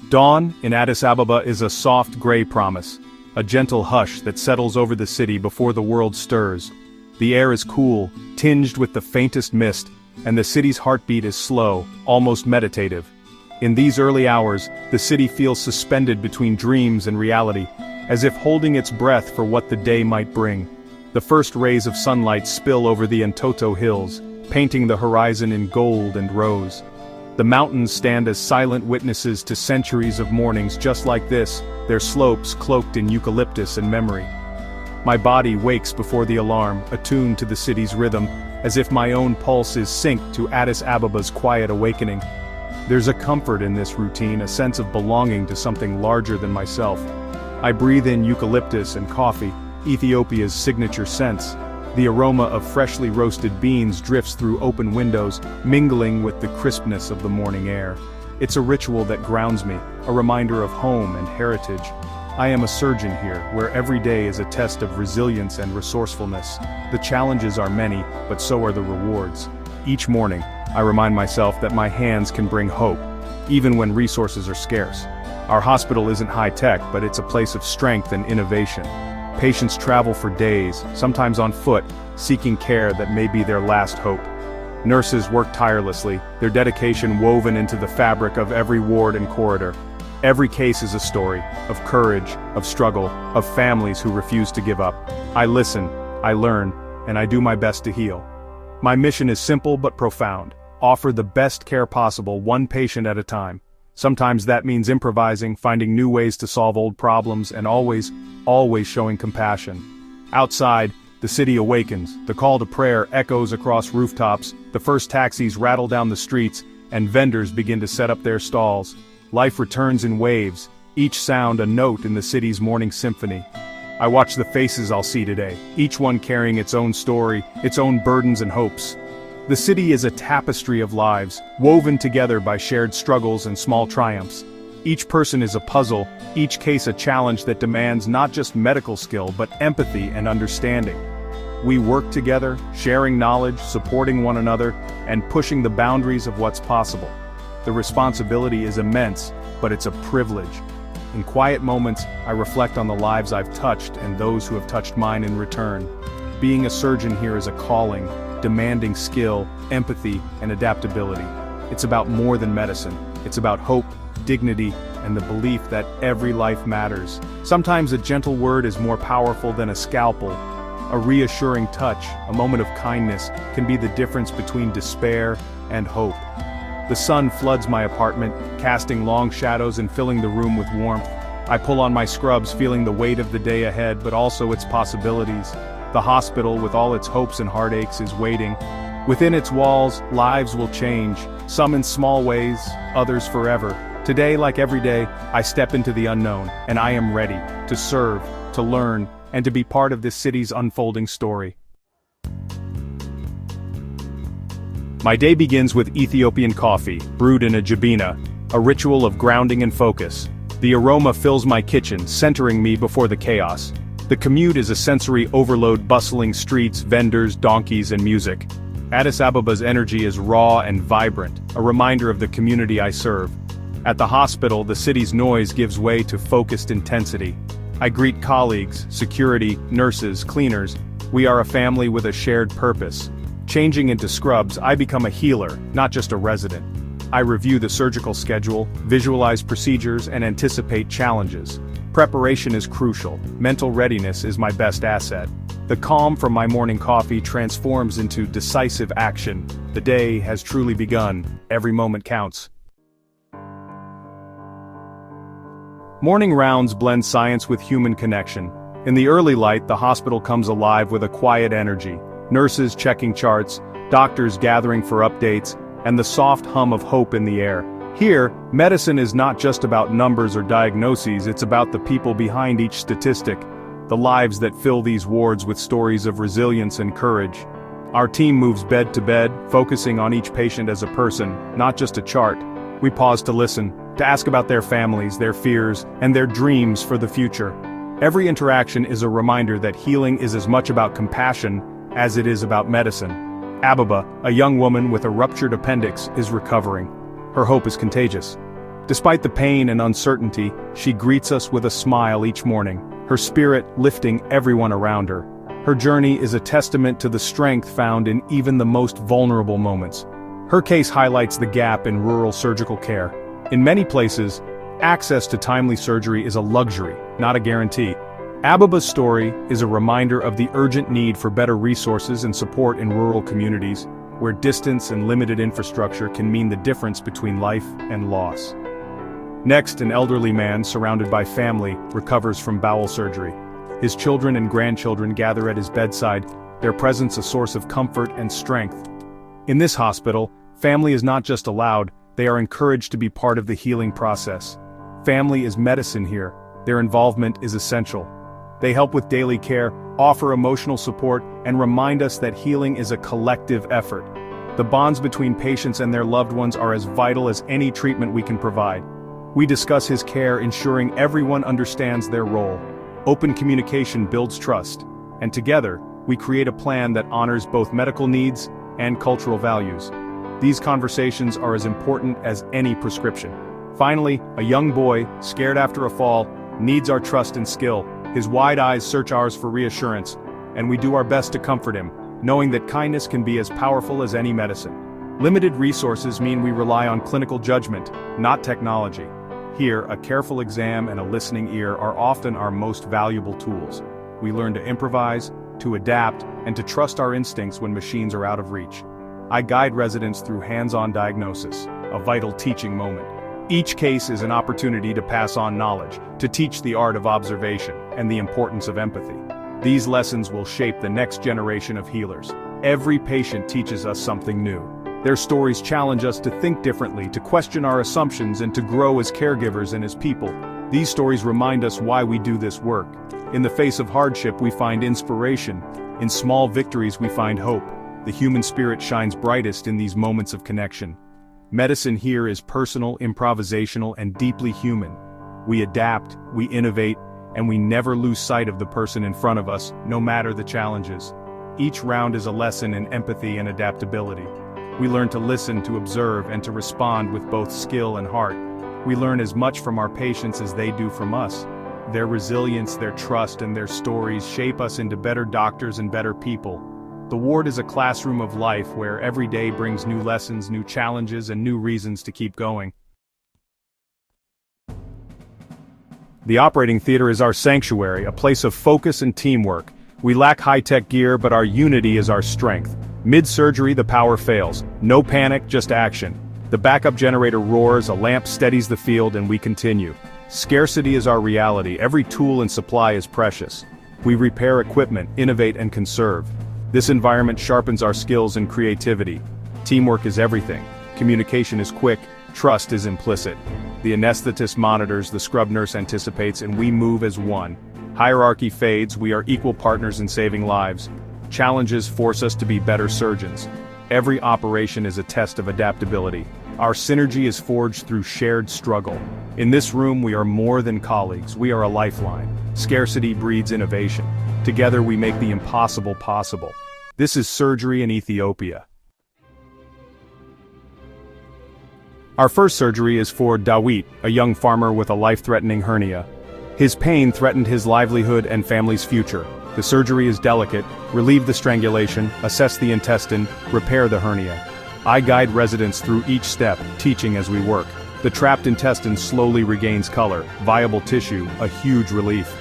Dawn, in Addis Ababa, is a soft gray promise, a gentle hush that settles over the city before the world stirs. The air is cool, tinged with the faintest mist, and the city's heartbeat is slow, almost meditative. In these early hours, the city feels suspended between dreams and reality, as if holding its breath for what the day might bring. The first rays of sunlight spill over the Entoto hills, painting the horizon in gold and rose. The mountains stand as silent witnesses to centuries of mornings just like this, their slopes cloaked in eucalyptus and memory. My body wakes before the alarm, attuned to the city's rhythm, as if my own pulse is synced to Addis Ababa's quiet awakening. There's a comfort in this routine, a sense of belonging to something larger than myself. I breathe in eucalyptus and coffee, Ethiopia's signature scents. The aroma of freshly roasted beans drifts through open windows, mingling with the crispness of the morning air. It's a ritual that grounds me, a reminder of home and heritage. I am a surgeon here, where every day is a test of resilience and resourcefulness. The challenges are many, but so are the rewards. Each morning, I remind myself that my hands can bring hope, even when resources are scarce. Our hospital isn't high-tech, but it's a place of strength and innovation. Patients travel for days, sometimes on foot, seeking care that may be their last hope. Nurses work tirelessly, their dedication woven into the fabric of every ward and corridor. Every case is a story, of courage, of struggle, of families who refuse to give up. I listen, I learn, and I do my best to heal. My mission is simple but profound: offer the best care possible, one patient at a time. Sometimes that means improvising, finding new ways to solve old problems, and always showing compassion. Outside, the city awakens, the call to prayer echoes across rooftops, the first taxis rattle down the streets, and vendors begin to set up their stalls. Life returns in waves, each sound a note in the city's morning symphony. I watch the faces I'll see today, each one carrying its own story, its own burdens and hopes. The city is a tapestry of lives, woven together by shared struggles and small triumphs. Each person is a puzzle, each case a challenge that demands not just medical skill but empathy and understanding. We work together, sharing knowledge, supporting one another, and pushing the boundaries of what's possible. The responsibility is immense, but it's a privilege. In quiet moments, I reflect on the lives I've touched and those who have touched mine in return. Being a surgeon here is a calling, demanding skill, empathy, and adaptability. It's about more than medicine. It's about hope, dignity, and the belief that every life matters. Sometimes a gentle word is more powerful than a scalpel. A reassuring touch, a moment of kindness, can be the difference between despair and hope. The sun floods my apartment, casting long shadows and filling the room with warmth. I pull on my scrubs, feeling the weight of the day ahead, but also its possibilities. The hospital, with all its hopes and heartaches, is waiting. Within its walls, lives will change, some in small ways, others forever. Today, like every day, I step into the unknown, and I am ready to serve, to learn, and to be part of this city's unfolding story. My day begins with Ethiopian coffee, brewed in a jabina, a ritual of grounding and focus. The aroma fills my kitchen, centering me before the chaos. The commute is a sensory overload, bustling streets, vendors, donkeys, and music. Addis Ababa's energy is raw and vibrant, a reminder of the community I serve. At the hospital, the city's noise gives way to focused intensity. I greet colleagues, security, nurses, cleaners. We are a family with a shared purpose. Changing into scrubs, I become a healer, not just a resident. I review the surgical schedule, visualize procedures, and anticipate challenges. Preparation is crucial. Mental readiness is my best asset. The calm from my morning coffee transforms into decisive action. The day has truly begun. Every moment counts. Morning rounds blend science with human connection. In the early light, the hospital comes alive with a quiet energy. Nurses checking charts, doctors gathering for updates, and the soft hum of hope in the air. Here, medicine is not just about numbers or diagnoses, it's about the people behind each statistic, the lives that fill these wards with stories of resilience and courage. Our team moves bed to bed, focusing on each patient as a person, not just a chart. We pause to listen, to ask about their families, their fears, and their dreams for the future. Every interaction is a reminder that healing is as much about compassion as it is about medicine. Ababa, a young woman with a ruptured appendix, is recovering. Her hope is contagious. Despite the pain and uncertainty, she greets us with a smile each morning, her spirit lifting everyone around her. Her journey is a testament to the strength found in even the most vulnerable moments. Her case highlights the gap in rural surgical care. In many places, access to timely surgery is a luxury, not a guarantee. Ababa's story is a reminder of the urgent need for better resources and support in rural communities, where distance and limited infrastructure can mean the difference between life and loss. Next, an elderly man surrounded by family recovers from bowel surgery. His children and grandchildren gather at his bedside, their presence a source of comfort and strength. In this hospital, family is not just allowed, they are encouraged to be part of the healing process. Family is medicine here. Their involvement is essential. They help with daily care, offer emotional support, and remind us that healing is a collective effort. The bonds between patients and their loved ones are as vital as any treatment we can provide. We discuss his care, ensuring everyone understands their role. Open communication builds trust, and together, we create a plan that honors both medical needs and cultural values. These conversations are as important as any prescription. Finally, a young boy, scared after a fall, needs our trust and skill. His wide eyes search ours for reassurance, and we do our best to comfort him, knowing that kindness can be as powerful as any medicine. Limited resources mean we rely on clinical judgment, not technology. Here, a careful exam and a listening ear are often our most valuable tools. We learn to improvise, to adapt, and to trust our instincts when machines are out of reach. I guide residents through hands-on diagnosis, a vital teaching moment. Each case is an opportunity to pass on knowledge, to teach the art of observation, and the importance of empathy. These lessons will shape the next generation of healers. Every patient teaches us something new. Their stories challenge us to think differently, to question our assumptions, and to grow as caregivers and as people. These stories remind us why we do this work. In the face of hardship, we find inspiration. In small victories, we find hope. The human spirit shines brightest in these moments of connection. Medicine here is personal, improvisational, and deeply human. We adapt, we innovate, and we never lose sight of the person in front of us, no matter the challenges. Each round is a lesson in empathy and adaptability. We learn to listen, to observe, and to respond with both skill and heart. We learn as much from our patients as they do from us. Their resilience, their trust, and their stories shape us into better doctors and better people. The ward is a classroom of life where every day brings new lessons, new challenges, and new reasons to keep going. The operating theater is our sanctuary, a place of focus and teamwork. We lack high-tech gear, but our unity is our strength. Mid-surgery, the power fails. No panic, just action. The backup generator roars, a lamp steadies the field, and we continue. Scarcity is our reality. Every tool and supply is precious. We repair equipment, innovate, and conserve. This environment sharpens our skills and creativity. Teamwork is everything. Communication is quick, trust is implicit. The anesthetist monitors, the scrub nurse anticipates, and we move as one. Hierarchy fades, we are equal partners in saving lives. Challenges force us to be better surgeons. Every operation is a test of adaptability. Our synergy is forged through shared struggle. In this room, we are more than colleagues, we are a lifeline. Scarcity breeds innovation. Together we make the impossible possible. This is surgery in Ethiopia. Our first surgery is for Dawit, a young farmer with a life-threatening hernia. His pain threatened his livelihood and family's future. The surgery is delicate: relieve the strangulation, assess the intestine, repair the hernia. I guide residents through each step, teaching as we work. The trapped intestine slowly regains color, viable tissue, a huge relief.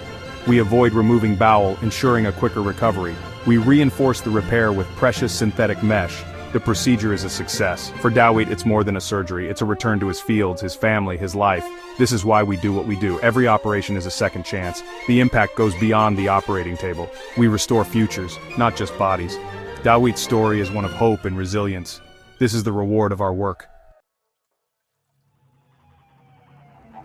We avoid removing bowel, ensuring a quicker recovery. We reinforce the repair with precious synthetic mesh. The procedure is a success. For Dawit, it's more than a surgery, it's a return to his fields, his family, his life. This is why we do what we do. Every operation is a second chance. The impact goes beyond the operating table. We restore futures, not just bodies. Dawit's story is one of hope and resilience. This is the reward of our work.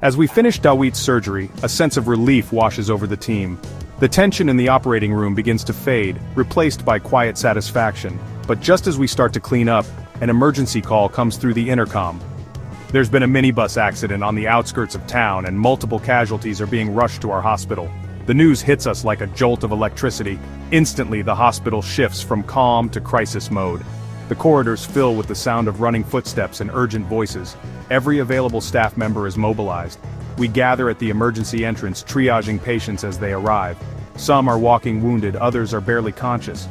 As we finish Dawit's surgery, a sense of relief washes over the team. The tension in the operating room begins to fade, replaced by quiet satisfaction. But just as we start to clean up, an emergency call comes through the intercom. There's been a minibus accident on the outskirts of town, and multiple casualties are being rushed to our hospital. The news hits us like a jolt of electricity. Instantly, the hospital shifts from calm to crisis mode. The corridors fill with the sound of running footsteps and urgent voices. Every available staff member is mobilized. We gather at the emergency entrance, triaging patients as they arrive. Some are walking wounded, others are barely conscious.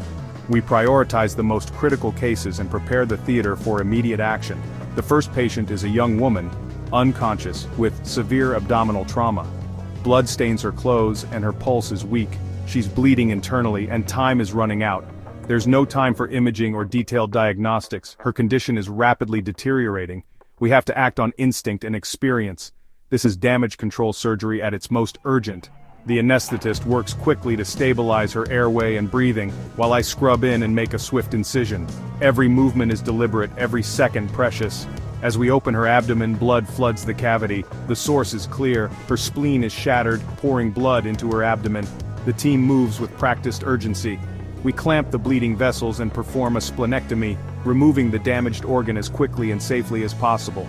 We prioritize the most critical cases and prepare the theater for immediate action. The first patient is a young woman, unconscious, with severe abdominal trauma. Blood stains her clothes and her pulse is weak. She's bleeding internally and time is running out. There's no time for imaging or detailed diagnostics. Her condition is rapidly deteriorating. We have to act on instinct and experience. This is damage control surgery at its most urgent. The anesthetist works quickly to stabilize her airway and breathing, while I scrub in and make a swift incision. Every movement is deliberate, every second precious. As we open her abdomen, blood floods the cavity. The source is clear. Her spleen is shattered, pouring blood into her abdomen. The team moves with practiced urgency. We clamp the bleeding vessels and perform a splenectomy, removing the damaged organ as quickly and safely as possible.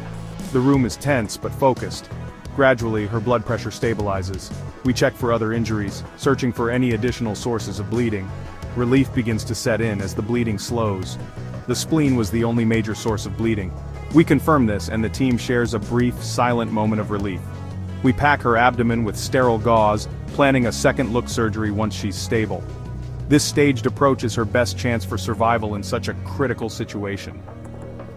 The room is tense but focused. Gradually, her blood pressure stabilizes. We check for other injuries, searching for any additional sources of bleeding. Relief begins to set in as the bleeding slows. The spleen was the only major source of bleeding. We confirm this and the team shares a brief, silent moment of relief. We pack her abdomen with sterile gauze, planning a second-look surgery once she's stable. This staged approach is her best chance for survival in such a critical situation.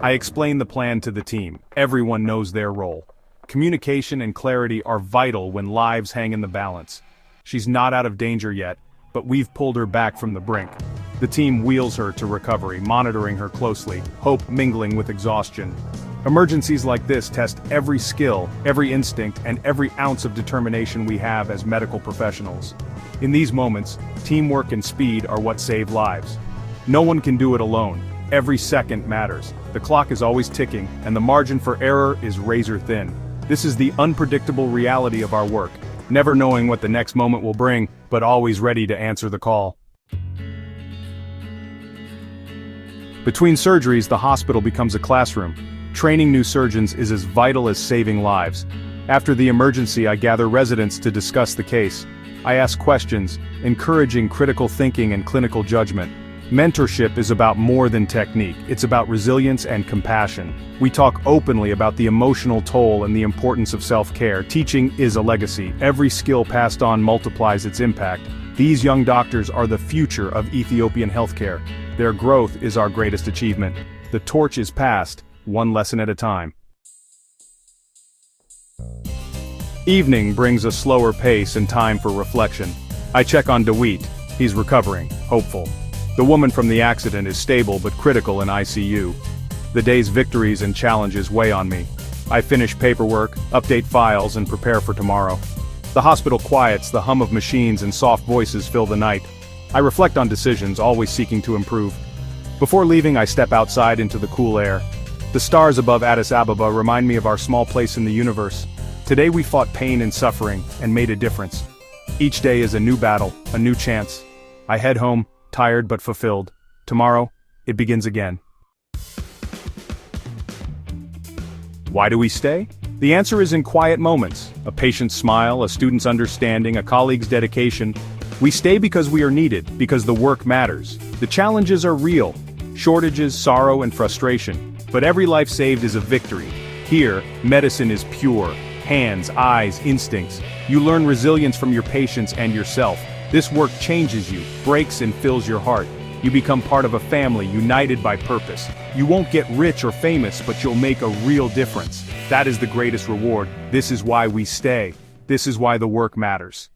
I explain the plan to the team. Everyone knows their role. Communication and clarity are vital when lives hang in the balance. She's not out of danger yet, but we've pulled her back from the brink. The team wheels her to recovery, monitoring her closely, hope mingling with exhaustion. Emergencies like this test every skill, every instinct, and every ounce of determination we have as medical professionals. In these moments, teamwork and speed are what save lives. No one can do it alone. Every second matters. The clock is always ticking, and the margin for error is razor thin. This is the unpredictable reality of our work, never knowing what the next moment will bring, but always ready to answer the call. Between surgeries, the hospital becomes a classroom. Training new surgeons is as vital as saving lives. After the emergency, I gather residents to discuss the case. I ask questions, encouraging critical thinking and clinical judgment. Mentorship is about more than technique, it's about resilience and compassion. We talk openly about the emotional toll and the importance of self-care. Teaching is a legacy. Every skill passed on multiplies its impact. These young doctors are the future of Ethiopian healthcare. Their growth is our greatest achievement. The torch is passed, one lesson at a time. Evening brings a slower pace and time for reflection. I check on DeWeet. He's recovering, hopeful. The woman from the accident is stable but critical in ICU. The day's victories and challenges weigh on me. I finish paperwork, update files, and prepare for tomorrow. The hospital quiets, the hum of machines and soft voices fill the night. I reflect on decisions, always seeking to improve. Before leaving, I step outside into the cool air. The stars above Addis Ababa remind me of our small place in the universe. Today we fought pain and suffering, and made a difference. Each day is a new battle, a new chance. I head home, tired but fulfilled. Tomorrow, it begins again. Why do we stay? The answer is in quiet moments. A patient's smile, a student's understanding, a colleague's dedication. We stay because we are needed, because the work matters. The challenges are real. Shortages, sorrow, and frustration. But every life saved is a victory. Here, medicine is pure. Hands, eyes, instincts. You learn resilience from your patients and yourself. This work changes you, breaks and fills your heart. You become part of a family united by purpose. You won't get rich or famous, but you'll make a real difference. That is the greatest reward. This is why we stay. This is why the work matters.